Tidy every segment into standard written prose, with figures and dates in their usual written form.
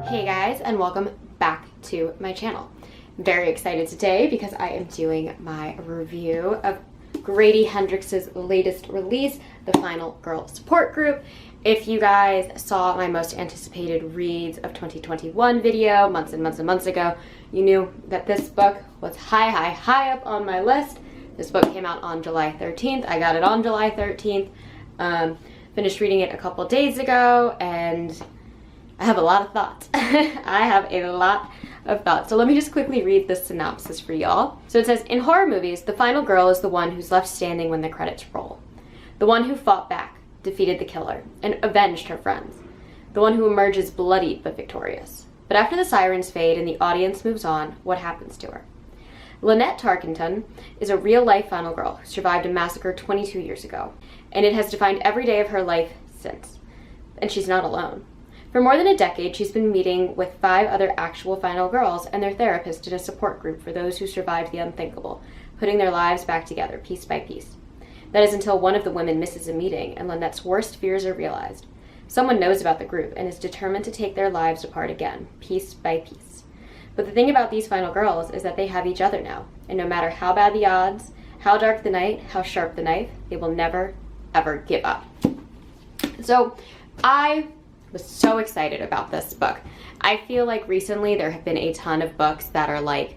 Hey guys, and welcome back to my channel. I'm very excited today because I am doing my review of Grady Hendrix's latest release, The Final Girl Support Group. If you guys saw my most anticipated reads of 2021 video months and months and months ago, you knew that this book was high up on my list. This book came out on July 13th. I got it on July 13th. Finished reading it a couple days ago, and I have a lot of thoughts. I have a lot of thoughts. So let me just quickly read the synopsis for y'all. So it says, in horror movies, the final girl is the one who's left standing when the credits roll. The one who fought back, defeated the killer, and avenged her friends. The one who emerges bloody but victorious. But after the sirens fade and the audience moves on, what happens to her? Lynette Tarkenton is a real-life final girl who survived a massacre 22 years ago, and it has defined every day of her life since. And she's not alone. For more than a decade, she's been meeting with 5 other actual final girls and their therapist in a support group for those who survived the unthinkable, putting their lives back together piece by piece. That is until one of the women misses a meeting and Lynette's worst fears are realized. Someone knows about the group and is determined to take their lives apart again, piece by piece. But the thing about these final girls is that they have each other now, and no matter how bad the odds, how dark the night, how sharp the knife, they will never, ever give up. So, I was so excited about this book. I feel like recently there have been a ton of books that are like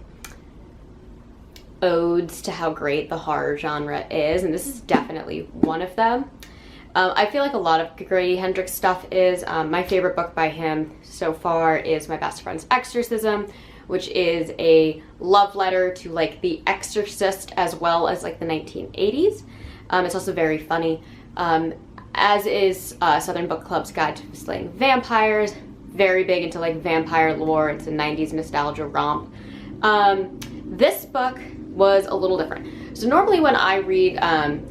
odes to how great the horror genre is, and this is definitely one of them. I feel like a lot of Grady Hendrix stuff is. My favorite book by him so far is My Best Friend's Exorcism, which is a love letter to like The Exorcist as well as like the 1980s. It's also very funny. As is Southern Book Club's Guide to Slaying Vampires. Very big into like vampire lore. It's a 90s nostalgia romp. This book was a little different. So normally when I read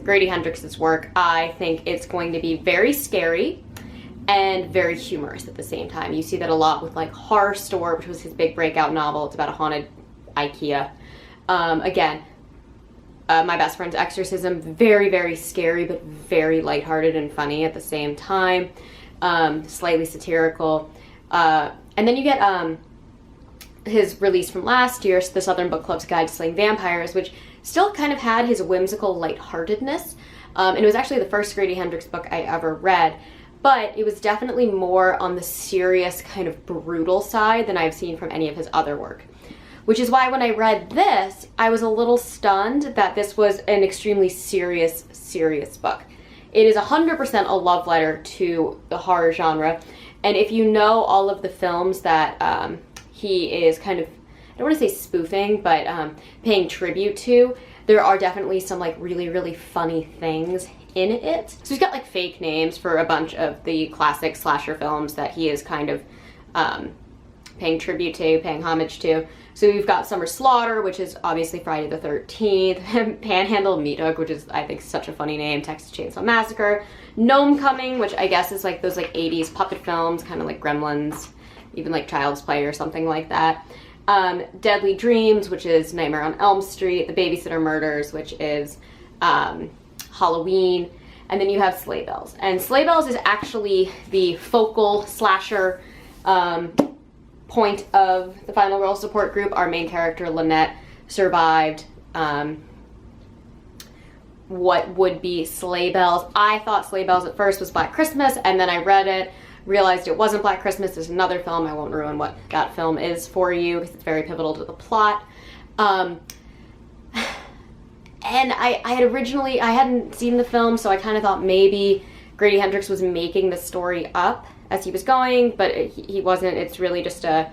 Grady Hendrix's work, I think it's going to be very scary and very humorous at the same time. You see that a lot with like Horror Store, which was his big breakout novel. It's about a haunted IKEA. Again, My Best Friend's Exorcism, very, very scary, but very lighthearted and funny at the same time. Slightly satirical. And then you get his release from last year, the Southern Book Club's Guide to Slaying Vampires, which still kind of had his whimsical lightheartedness. And it was actually the first Grady Hendrix book I ever read, but it was definitely more on the serious, kind of brutal side than I've seen from any of his other work. Which is why when I read this, I was a little stunned that this was an extremely serious book. It is 100% a love letter to the horror genre, and if you know all of the films that he is kind of, I don't want to say spoofing, but paying tribute to, there are definitely some like really, really funny things in it. So he's got like fake names for a bunch of the classic slasher films that he is kind of paying tribute to, paying homage to. So you've got Summer Slaughter, which is obviously Friday the 13th, Panhandle Meat Hook, which is, I think, such a funny name, Texas Chainsaw Massacre, Gnome Coming, which I guess is like those like 80s puppet films, kind of like Gremlins, even like Child's Play or something like that. Deadly Dreams, which is Nightmare on Elm Street, The Babysitter Murders, which is Halloween, and then you have Sleigh Bells. And Sleigh Bells is actually the focal slasher point of the Final Girl Support Group. Our main character, Lynette, survived what would be Sleigh Bells. I thought Sleigh Bells at first was Black Christmas, and then I read it, realized it wasn't Black Christmas. There's another film. I won't ruin what that film is for you because it's very pivotal to the plot. And I hadn't seen the film, so I kind of thought maybe Grady Hendrix was making the story up as he was going, but he wasn't. It's really just a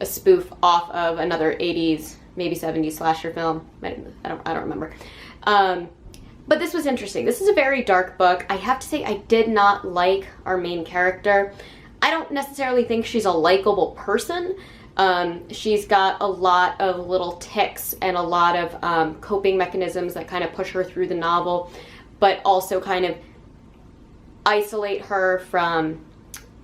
spoof off of another 80s, maybe 70s slasher film. I don't remember. But this was interesting. This is a very dark book. I have to say I did not like our main character. I don't necessarily think she's a likable person. She's got a lot of little tics and a lot of coping mechanisms that kind of push her through the novel, but also kind of isolate her from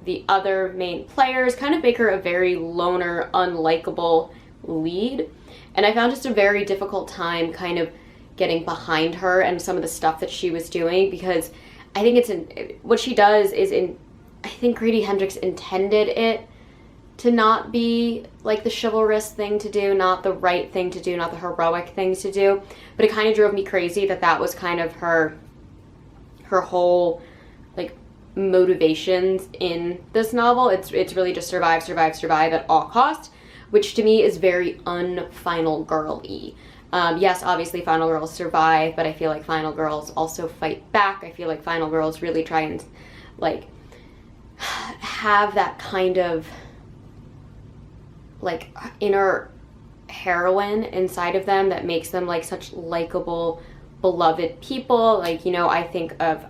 the other main players, kind of make her a very loner, unlikable lead. And I found just a very difficult time kind of getting behind her and some of the stuff that she was doing, because I think what she does is I think Grady Hendrix intended it to not be like the chivalrous thing to do, not the right thing to do, not the heroic thing to do. But it kind of drove me crazy that that was kind of her whole like motivations in this novel. It's really just survive, survive, survive at all costs, which to me is very un-Final Girl-y. Yes, obviously Final Girls survive, but I feel like Final Girls also fight back. I feel like Final Girls really try and like have that kind of like inner heroine inside of them that makes them like such likable, beloved people. Like, you know, I think of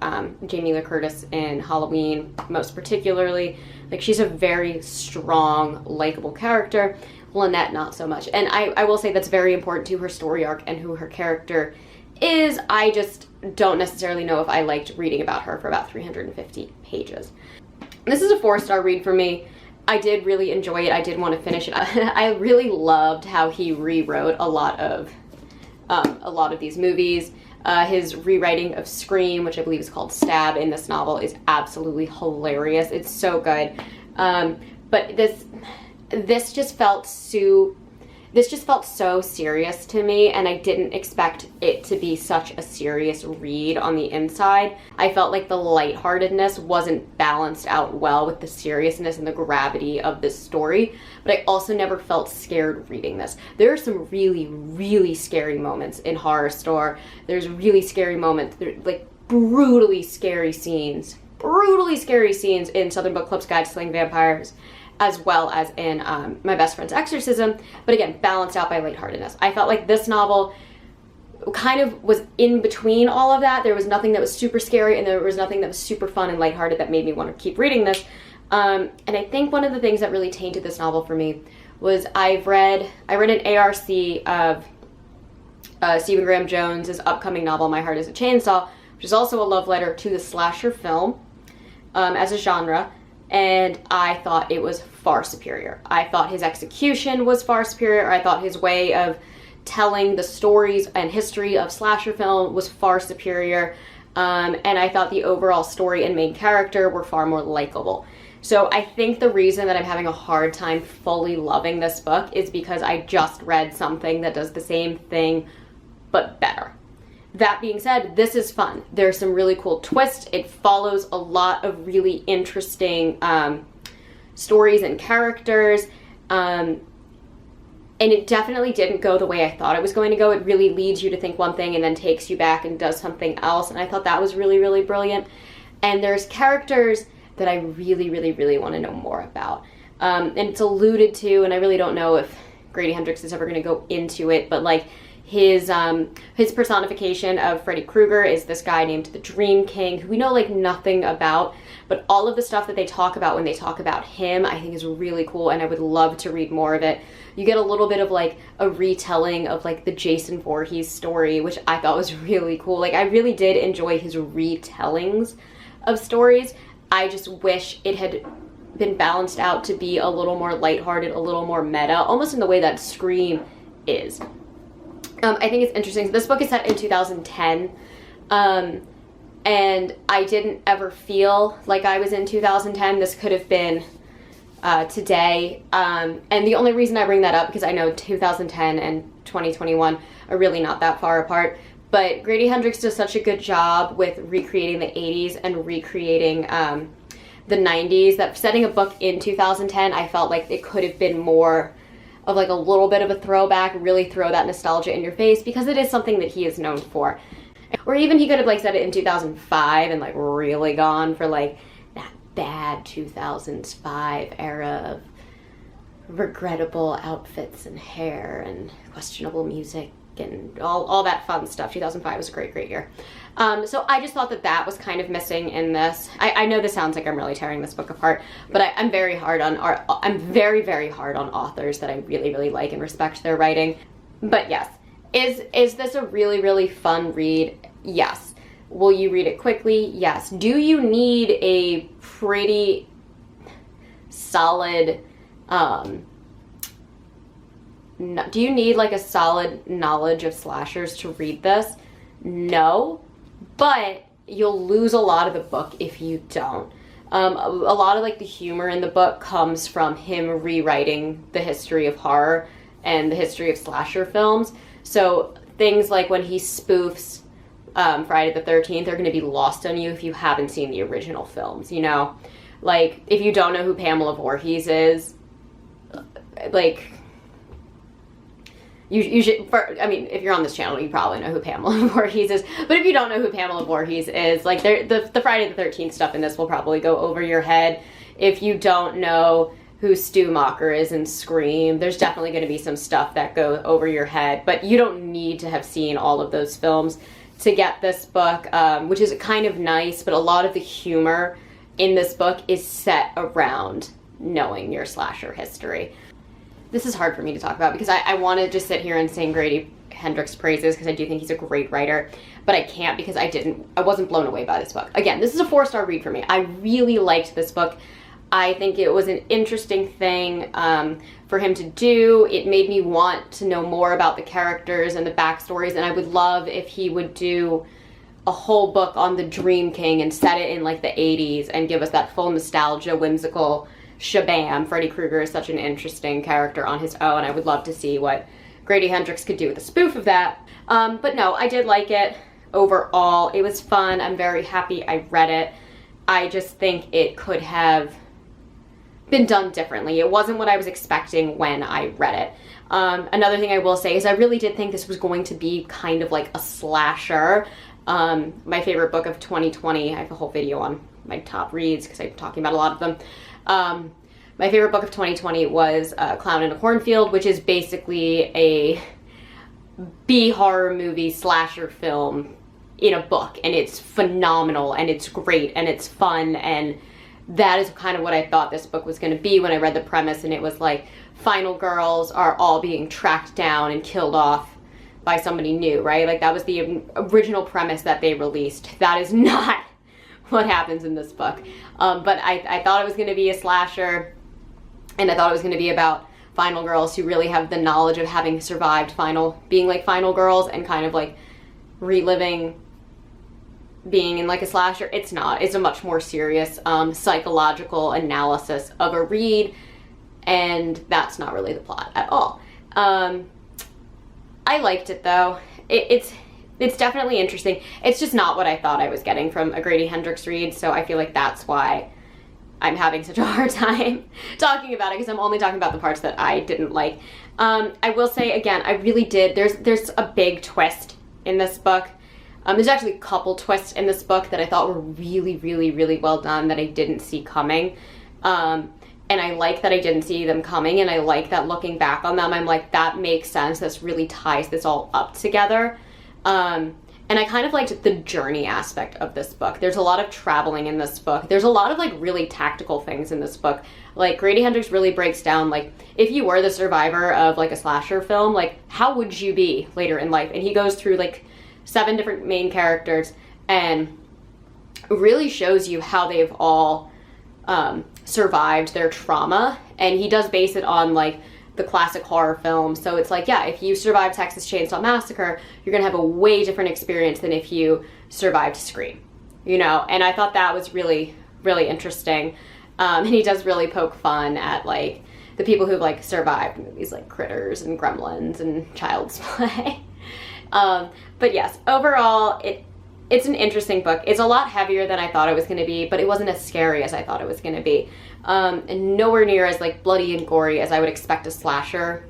Jamie Lee Curtis in Halloween most particularly. Like, she's a very strong, likable character. Lynette, not so much. And I will say that's very important to her story arc and who her character is. I just don't necessarily know if I liked reading about her for about 350 pages. This is a 4-star read for me. I did really enjoy it. I did want to finish it. I really loved how he rewrote a lot of these movies. His rewriting of Scream, which I believe is called Stab in this novel, is absolutely hilarious. It's so good. But this just felt so serious to me, and I didn't expect it to be such a serious read on the inside. I felt like the lightheartedness wasn't balanced out well with the seriousness and the gravity of this story, but I also never felt scared reading this. There are some really, really scary moments in Horror Store. There's really scary moments, like brutally scary scenes in Southern Book Club's Guide to Slaying Vampires, as well as in My Best Friend's Exorcism, but again, balanced out by lightheartedness. I felt like this novel kind of was in between all of that. There was nothing that was super scary, and there was nothing that was super fun and lighthearted that made me want to keep reading this. And I think one of the things that really tainted this novel for me was I read an ARC of Stephen Graham Jones's upcoming novel, My Heart is a Chainsaw, which is also a love letter to the slasher film as a genre. And I thought it was far superior. I thought his execution was far superior. I thought his way of telling the stories and history of slasher film was far superior. And I thought the overall story and main character were far more likable. So I think the reason that I'm having a hard time fully loving this book is because I just read something that does the same thing, but better. That being said, this is fun. There's some really cool twists. It follows a lot of really interesting stories and characters. And it definitely didn't go the way I thought it was going to go. It really leads you to think one thing and then takes you back and does something else. And I thought that was really, really brilliant. And there's characters that I really, really, really want to know more about. And it's alluded to, and I really don't know if Grady Hendrix is ever going to go into it, but like, his personification of Freddy Krueger is this guy named the Dream King, who we know like nothing about, but all of the stuff that they talk about when they talk about him, I think is really cool, and I would love to read more of it. You get a little bit of like a retelling of like the Jason Voorhees story, which I thought was really cool. Like, I really did enjoy his retellings of stories. I just wish it had been balanced out to be a little more lighthearted, a little more meta, almost in the way that Scream is. I think it's interesting. This book is set in 2010, and I didn't ever feel like I was in 2010. This could have been today, and the only reason I bring that up because I know 2010 and 2021 are really not that far apart, but Grady Hendrix does such a good job with recreating the 80s and recreating the 90s that setting a book in 2010, I felt like it could have been more of like a little bit of a throwback, really throw that nostalgia in your face, because it is something that he is known for. Or even he could have like said it in 2005 and like really gone for like that bad 2005 era of regrettable outfits and hair and questionable music and all that fun stuff. 2005 was a great year. So I just thought that was kind of missing in this. I know this sounds like I'm really tearing this book apart, but I'm very hard on I'm very, very hard on authors that I really, really like and respect their writing. But yes, is this a really, really fun read? Yes. Will you read it quickly? Yes. Do you need a pretty solid do you need like a solid knowledge of slashers to read this? No, but you'll lose a lot of the book if you don't. A lot of like the humor in the book comes from him rewriting the history of horror and the history of slasher films. So things like when he spoofs Friday the 13th are going to be lost on you if you haven't seen the original films, you know? Like, if you don't know who Pamela Voorhees is, like, you should, I mean, if you're on this channel, you probably know who Pamela Voorhees is, but if you don't know who Pamela Voorhees is, like, the Friday the 13th stuff in this will probably go over your head. If you don't know who Stu Macher is in Scream, there's definitely going to be some stuff that goes over your head, but you don't need to have seen all of those films to get this book, which is kind of nice, but a lot of the humor in this book is set around knowing your slasher history. This is hard for me to talk about because I want to just sit here and sing Grady Hendrix praises because I do think he's a great writer, but I can't because I wasn't blown away by this book. Again, this is a 4-star read for me. I really liked this book. I think it was an interesting thing for him to do. It made me want to know more about the characters and the backstories, and I would love if he would do a whole book on the Dream King and set it in like the 80s and give us that full nostalgia, whimsical shabam. Freddy Krueger is such an interesting character on his own. I would love to see what Grady Hendrix could do with a spoof of that. But no, I did like it overall. It was fun. I'm very happy I read it. I just think it could have been done differently. It wasn't what I was expecting when I read it. Another thing I will say is I really did think this was going to be kind of like a slasher. My favorite book of 2020, I have a whole video on my top reads because I'm talking about a lot of them. My favorite book of 2020 was Clown in a Cornfield, which is basically a B-horror movie slasher film in a book, and it's phenomenal, and it's great, and it's fun, and that is kind of what I thought this book was going to be when I read the premise, and it was like final girls are all being tracked down and killed off by somebody new, right? Like that was the original premise that they released. That is not what happens in this book. But I thought it was going to be a slasher, and I thought it was going to be about final girls who really have the knowledge of having survived being like final girls and kind of like reliving being in like a slasher. It's not. It's a much more serious psychological analysis of a read, and that's not really the plot at all. I liked it though. It's definitely interesting. It's just not what I thought I was getting from a Grady Hendrix read, so I feel like that's why I'm having such a hard time talking about it, because I'm only talking about the parts that I didn't like. I will say again, I really did. There's a big twist in this book. There's actually a couple twists in this book that I thought were really, really, really well done that I didn't see coming. And I like that I didn't see them coming, and I like that looking back on them, I'm like, that makes sense. This really ties this all up together. And I kind of liked the journey aspect of this book. There's a lot of traveling in this book. There's a lot of like really tactical things in this book. Like Grady Hendrix really breaks down, like, if you were the survivor of like a slasher film, like how would you be later in life? And he goes through like 7 different main characters and really shows you how they've all survived their trauma. And he does base it on like the classic horror film. So it's like, yeah, if you survived Texas Chainsaw Massacre, you're gonna have a way different experience than if you survived Scream, you know? And I thought that was really, really interesting. And he does really poke fun at like the people who've like survived movies like Critters and Gremlins and Child's Play. But yes, overall, it's an interesting book. It's a lot heavier than I thought it was going to be, but it wasn't as scary as I thought it was going to be. And nowhere near as like bloody and gory as I would expect a slasher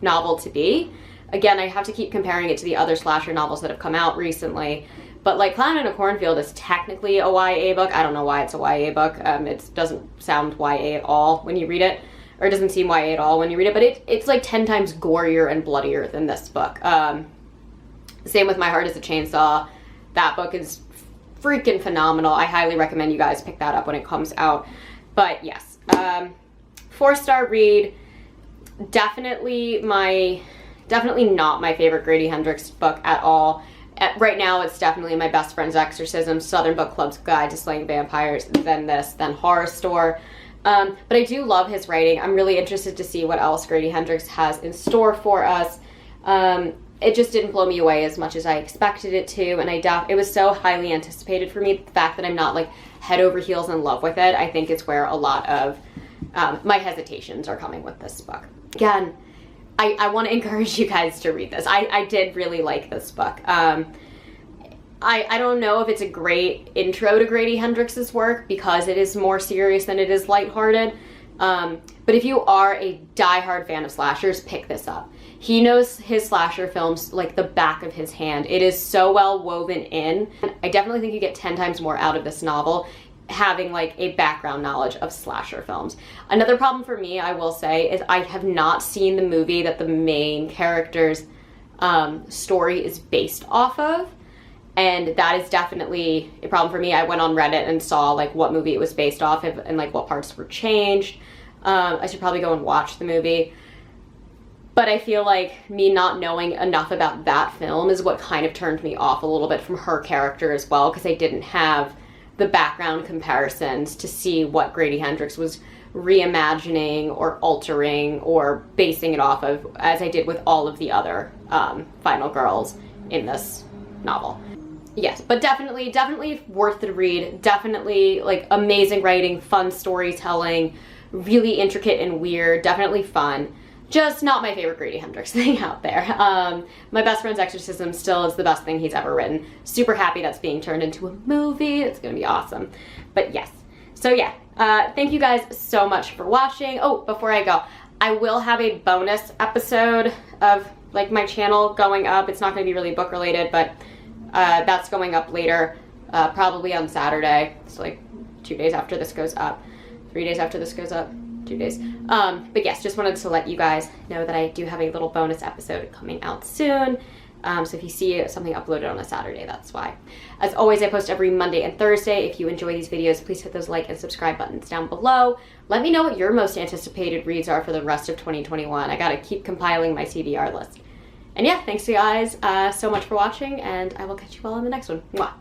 novel to be. Again, I have to keep comparing it to the other slasher novels that have come out recently. But like Clown in a Cornfield is technically a YA book. I don't know why it's a YA book. It doesn't sound YA at all when you read it. Or it doesn't seem YA at all when you read it. But it's like 10 times gorier and bloodier than this book. Same with My Heart is a Chainsaw. That book is freaking phenomenal. I highly recommend you guys pick that up when it comes out. But yes, 4-star read. Definitely not my favorite Grady Hendrix book at all. Right now, it's definitely my best friend's Exorcism, Southern Book Club's Guide to Slaying Vampires, then Horror Store. But I do love his writing. I'm really interested to see what else Grady Hendrix has in store for us. it just didn't blow me away as much as I expected it to, and it was so highly anticipated for me. The fact that I'm not like head over heels in love with it, I think is where a lot of my hesitations are coming with this book. Again, I want to encourage you guys to read this. I did really like this book. I don't know if it's a great intro to Grady Hendrix's work because it is more serious than it is lighthearted. But if you are a diehard fan of slashers, pick this up. He knows his slasher films like the back of his hand. It is so well woven in. I definitely think you get 10 times more out of this novel having like a background knowledge of slasher films. Another problem for me, I will say, is I have not seen the movie that the main character's story is based off of. And that is definitely a problem for me. I went on Reddit and saw like what movie it was based off of and like what parts were changed. I should probably go and watch the movie. But I feel like me not knowing enough about that film is what kind of turned me off a little bit from her character as well, because I didn't have the background comparisons to see what Grady Hendrix was reimagining or altering or basing it off of, as I did with all of the other final girls in this novel. Yes, but definitely worth the read. Definitely like amazing writing, fun storytelling, really intricate and weird, definitely fun. Just not my favorite Grady Hendrix thing out there. My Best Friend's Exorcism still is the best thing he's ever written. Super happy that's being turned into a movie. It's gonna be awesome. But yes, so yeah, thank you guys so much for watching. Oh, before I go, I will have a bonus episode of like my channel going up. It's not gonna be really book related, but that's going up later, probably on Saturday. So like 2 days after this goes up, 3 days after this goes up. 2 days. But yes, just wanted to let you guys know that I do have a little bonus episode coming out soon. So if you see something uploaded on a Saturday, that's why. As always, I post every Monday and Thursday. If you enjoy these videos, please hit those like and subscribe buttons down below. Let me know what your most anticipated reads are for the rest of 2021. I gotta keep compiling my TBR list. And yeah, thanks you guys so much for watching, and I will catch you all in the next one. Mwah.